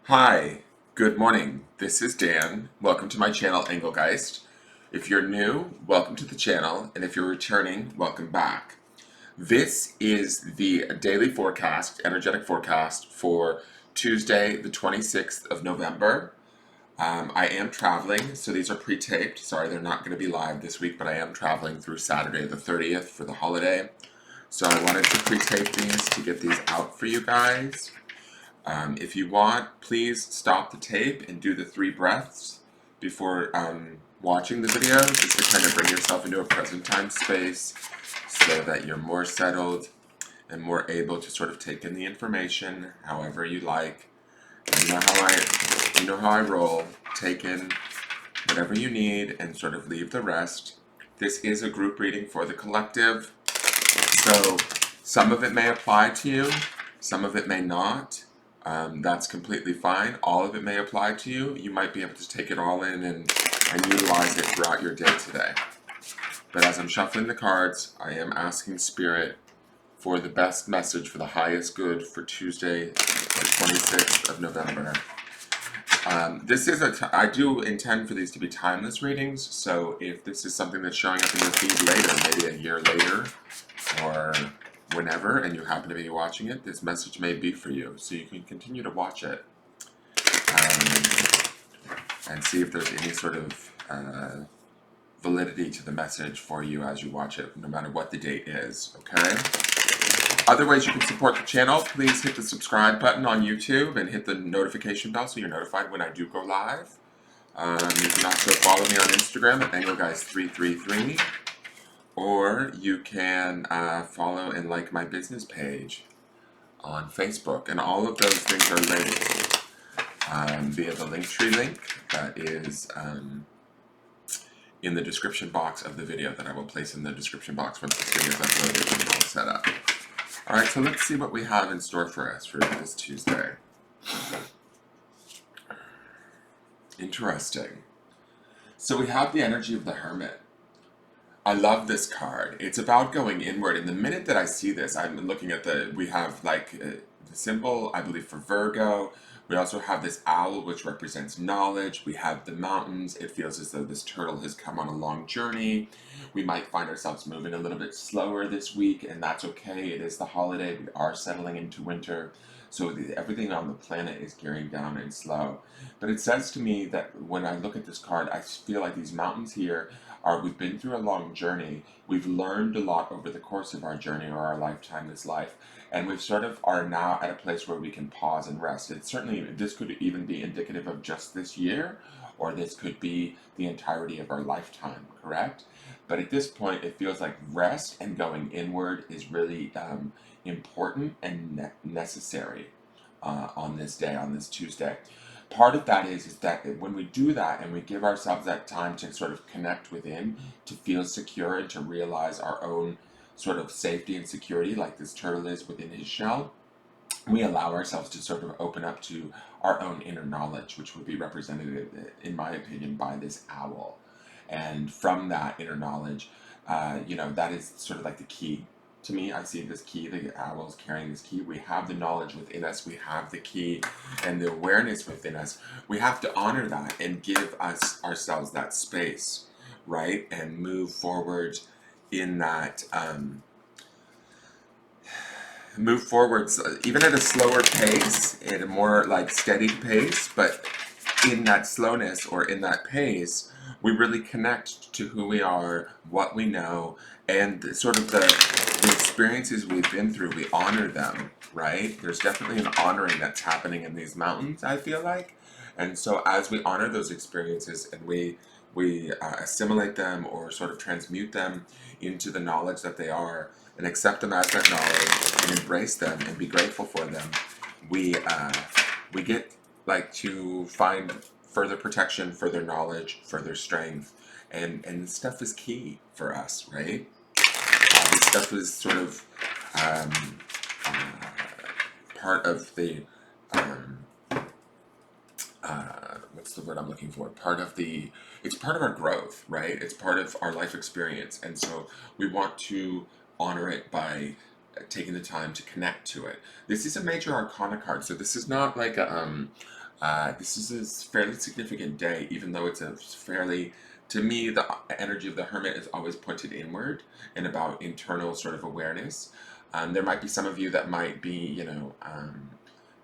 Hi, good morning. This is Dan. Welcome to my channel, Engelgeist. If you're new, welcome to the channel, and if you're returning, welcome back. This is the daily forecast, energetic forecast for Tuesday, the 26th of November. I am traveling, so these are pre-taped. Sorry, they're not going to be live this week, but I am traveling through Saturday, the 30th, for the holiday. So I wanted to pre-tape these to get these out for you guys. If you want, please stop the tape and do the 3 breaths before watching the video, just to kind of bring yourself into a present time space so that you're more settled and more able to sort of take in the information however you like. And you know how I roll. Take in whatever you need and sort of leave the rest. This is a group reading for the collective, so some of it may apply to you, some of it may not. That's completely fine. All of it may apply to you. You might be able to take it all in and utilize it throughout your day today. But as I'm shuffling the cards, I am asking Spirit for the best message for the highest good for Tuesday, the 26th of November. I do intend for these to be timeless readings, so if this is something that's showing up in your feed later, maybe a year later, or whenever, and you happen to be watching it, this message may be for you. So you can continue to watch it and see if there's any sort of validity to the message for you as you watch it, no matter what the date is, okay? Other ways you can support the channel, please hit the subscribe button on YouTube and hit the notification bell so you're notified when I do go live. You can also follow me on Instagram at Engelgeist333. Or you can follow and like my business page on Facebook. And all of those things are linked via the Linktree link that is in the description box of the video that I will place in the description box once this video is uploaded and all set up. Alright, so let's see what we have in store for us for this Tuesday. Interesting. So we have the energy of the Hermit. I love this card. It's about going inward. And the minute that I see this, I'm looking at we have like the symbol, I believe, for Virgo. We also have this owl, which represents knowledge. We have the mountains. It feels as though this turtle has come on a long journey. We might find ourselves moving a little bit slower this week, and that's okay. It is the holiday. We are settling into winter. So everything on the planet is gearing down and slow. But it says to me that when I look at this card, I feel like these mountains here we've been through a long journey. We've learned a lot over the course of our journey or our lifetime, this life, and we've sort of are now at a place where we can pause and rest. This could even be indicative of just this year, or this could be the entirety of our lifetime, correct? But at this point, it feels like rest and going inward is really important and necessary on this day, on this Tuesday. Part of that is that when we do that and we give ourselves that time to sort of connect within, to feel secure and to realize our own sort of safety and security, like this turtle is within his shell, we allow ourselves to sort of open up to our own inner knowledge, which would be represented, in my opinion, by this owl. And from that inner knowledge, that is sort of like the key. To me, I see this key, the owl's carrying this key. We have the knowledge within us, we have the key and the awareness within us. We have to honor that and give ourselves that space, right? And move forward in that, move forwards even at a slower pace, at a more like steady pace, but in that slowness or in that pace, we really connect to who we are, what we know, and sort of the experiences we've been through. We honor them, right? There's definitely an honoring that's happening in these mountains, I feel like. And so as we honor those experiences and we assimilate them or sort of transmute them into the knowledge that they are and accept them as that knowledge and embrace them and be grateful for them, we get like to find further protection, further knowledge, further strength, and stuff is key for us, right? This stuff is sort of part of the what's the word I'm looking for? It's part of our growth, right? It's part of our life experience, and so we want to honor it by taking the time to connect to it. This is a major arcana card, so this is not like This is a fairly significant day, even though it's a fairly, to me, the energy of the hermit is always pointed inward and about internal sort of awareness. There might be some of you that might be,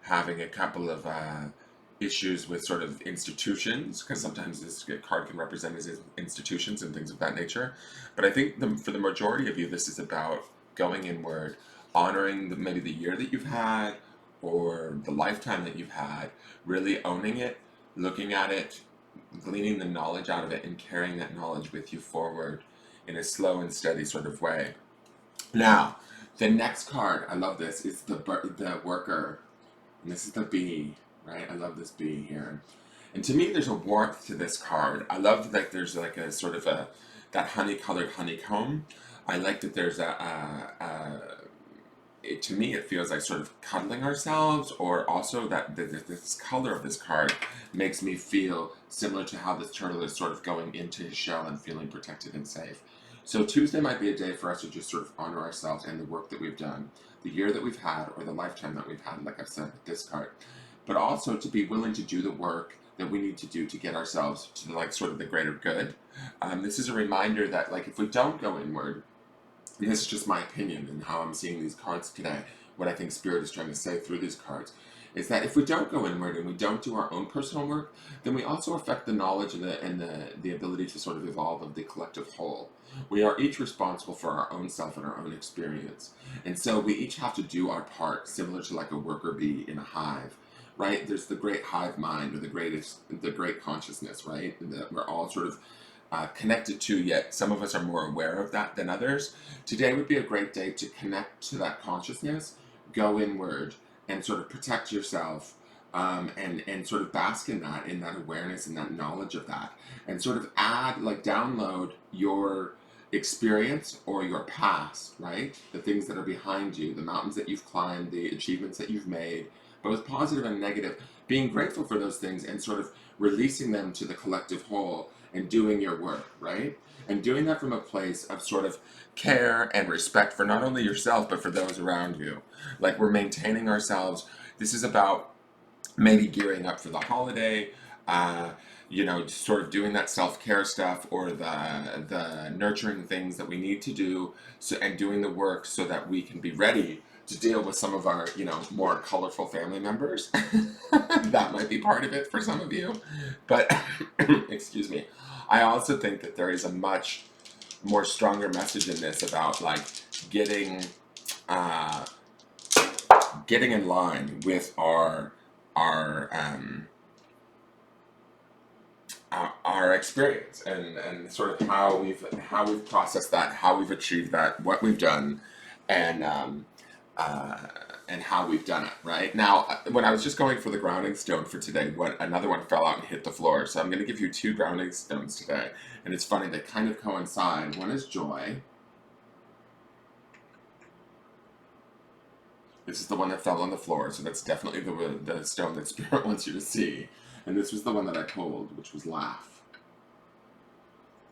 having a couple of issues with sort of institutions, because sometimes this card can represent as institutions and things of that nature. But I think for the majority of you, this is about going inward, honoring maybe the year that you've had or the lifetime that you've had, really owning it, looking at it, gleaning the knowledge out of it, and carrying that knowledge with you forward in a slow and steady sort of way. Now, the next card, I love this, is the worker. And this is the bee, right? I love this bee here. And to me, there's a warmth to this card. I love that there's like a sort of that honey-colored honeycomb. I like that there's to me, it feels like sort of cuddling ourselves, or also that this color of this card makes me feel similar to how this turtle is sort of going into his shell and feeling protected and safe. So Tuesday might be a day for us to just sort of honor ourselves and the work that we've done, the year that we've had, or the lifetime that we've had, like I've said with this card. But also to be willing to do the work that we need to do to get ourselves to like sort of the greater good. This is a reminder that like if we don't go inward, and this is just my opinion and how I'm seeing these cards today, what I think Spirit is trying to say through these cards, is that if we don't go inward and we don't do our own personal work, then we also affect the knowledge and the ability to sort of evolve of the collective whole. We are each responsible for our own self and our own experience. And so we each have to do our part, similar to like a worker bee in a hive, right? There's the great hive mind, or the great consciousness, right? That we're all sort of connected to, yet some of us are more aware of that than others. Today would be a great day to connect to that consciousness, go inward, and sort of protect yourself, and sort of bask in that awareness and that knowledge of that, and sort of add, like, download your experience or your past, right? The things that are behind you, the mountains that you've climbed, the achievements that you've made, both positive and negative, being grateful for those things and sort of releasing them to the collective whole and doing your work, right? And doing that from a place of sort of care and respect for not only yourself, but for those around you. Like, we're maintaining ourselves. This is about maybe gearing up for the holiday, sort of doing that self-care stuff, or the nurturing things that we need to do, so, and doing the work so that we can be ready to deal with some of our, more colorful family members. That might be part of it for some of you. But, excuse me, I also think that there is a much more stronger message in this about, like, getting uh, getting in line with our our experience, and sort of how we've processed that, how we've achieved that, what we've done, and uh, and how we've done it. Right now, when I was just going for the grounding stone for today, another one fell out and hit the floor. So I'm going to give you two grounding stones today, and it's funny, they kind of coincide. One is joy. This is the one that fell on the floor, so that's definitely the stone that Spirit wants you to see. And this was the one that I pulled, which was laugh.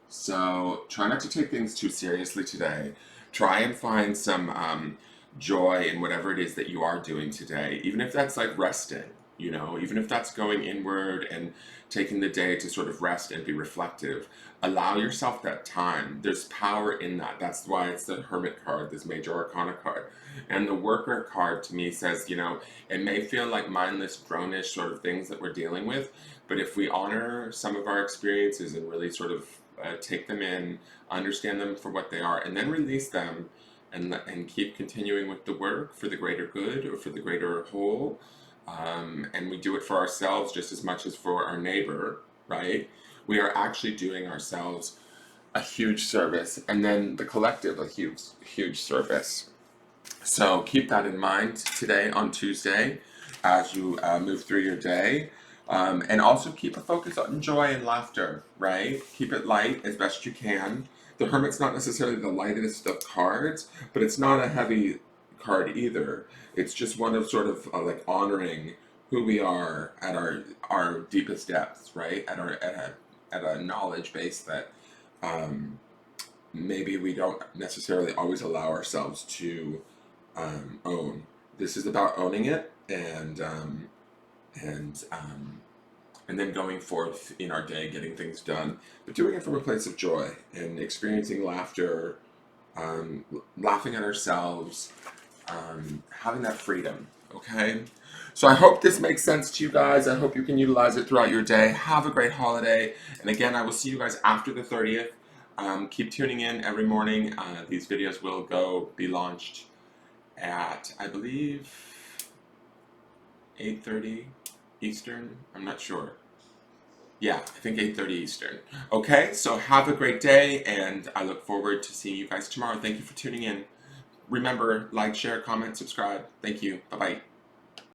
So try not to take things too seriously today. Try and find some joy in whatever it is that you are doing today, even if that's like resting, even if that's going inward and taking the day to sort of rest and be reflective. Allow yourself that time. There's power in that. That's why it's the Hermit card, this Major Arcana card. And the Worker card to me says, it may feel like mindless, drone-ish sort of things that we're dealing with, but if we honor some of our experiences and really sort of take them in, understand them for what they are, and then release them, and keep continuing with the work for the greater good or for the greater whole. And we do it for ourselves just as much as for our neighbor, right? We are actually doing ourselves a huge service, and then the collective a huge, huge service. So keep that in mind today on Tuesday as you move through your day. And also keep a focus on joy and laughter, right? Keep it light as best you can. The Hermit's not necessarily the lightest of cards, but it's not a heavy card either. It's just one of sort of like honoring who we are at our deepest depths, right? At a knowledge base that maybe we don't necessarily always allow ourselves to own. This is about owning it, and then going forth in our day, getting things done, but doing it from a place of joy and experiencing laughter, laughing at ourselves, having that freedom. Okay? So I hope this makes sense to you guys. I hope you can utilize it throughout your day. Have a great holiday. And again, I will see you guys after the 30th. Keep tuning in every morning. These videos will be launched at, I believe, 8:30 Eastern. I'm not sure. Yeah, I think 8:30 Eastern. Okay, so have a great day, and I look forward to seeing you guys tomorrow. Thank you for tuning in. Remember, like, share, comment, subscribe. Thank you. Bye bye.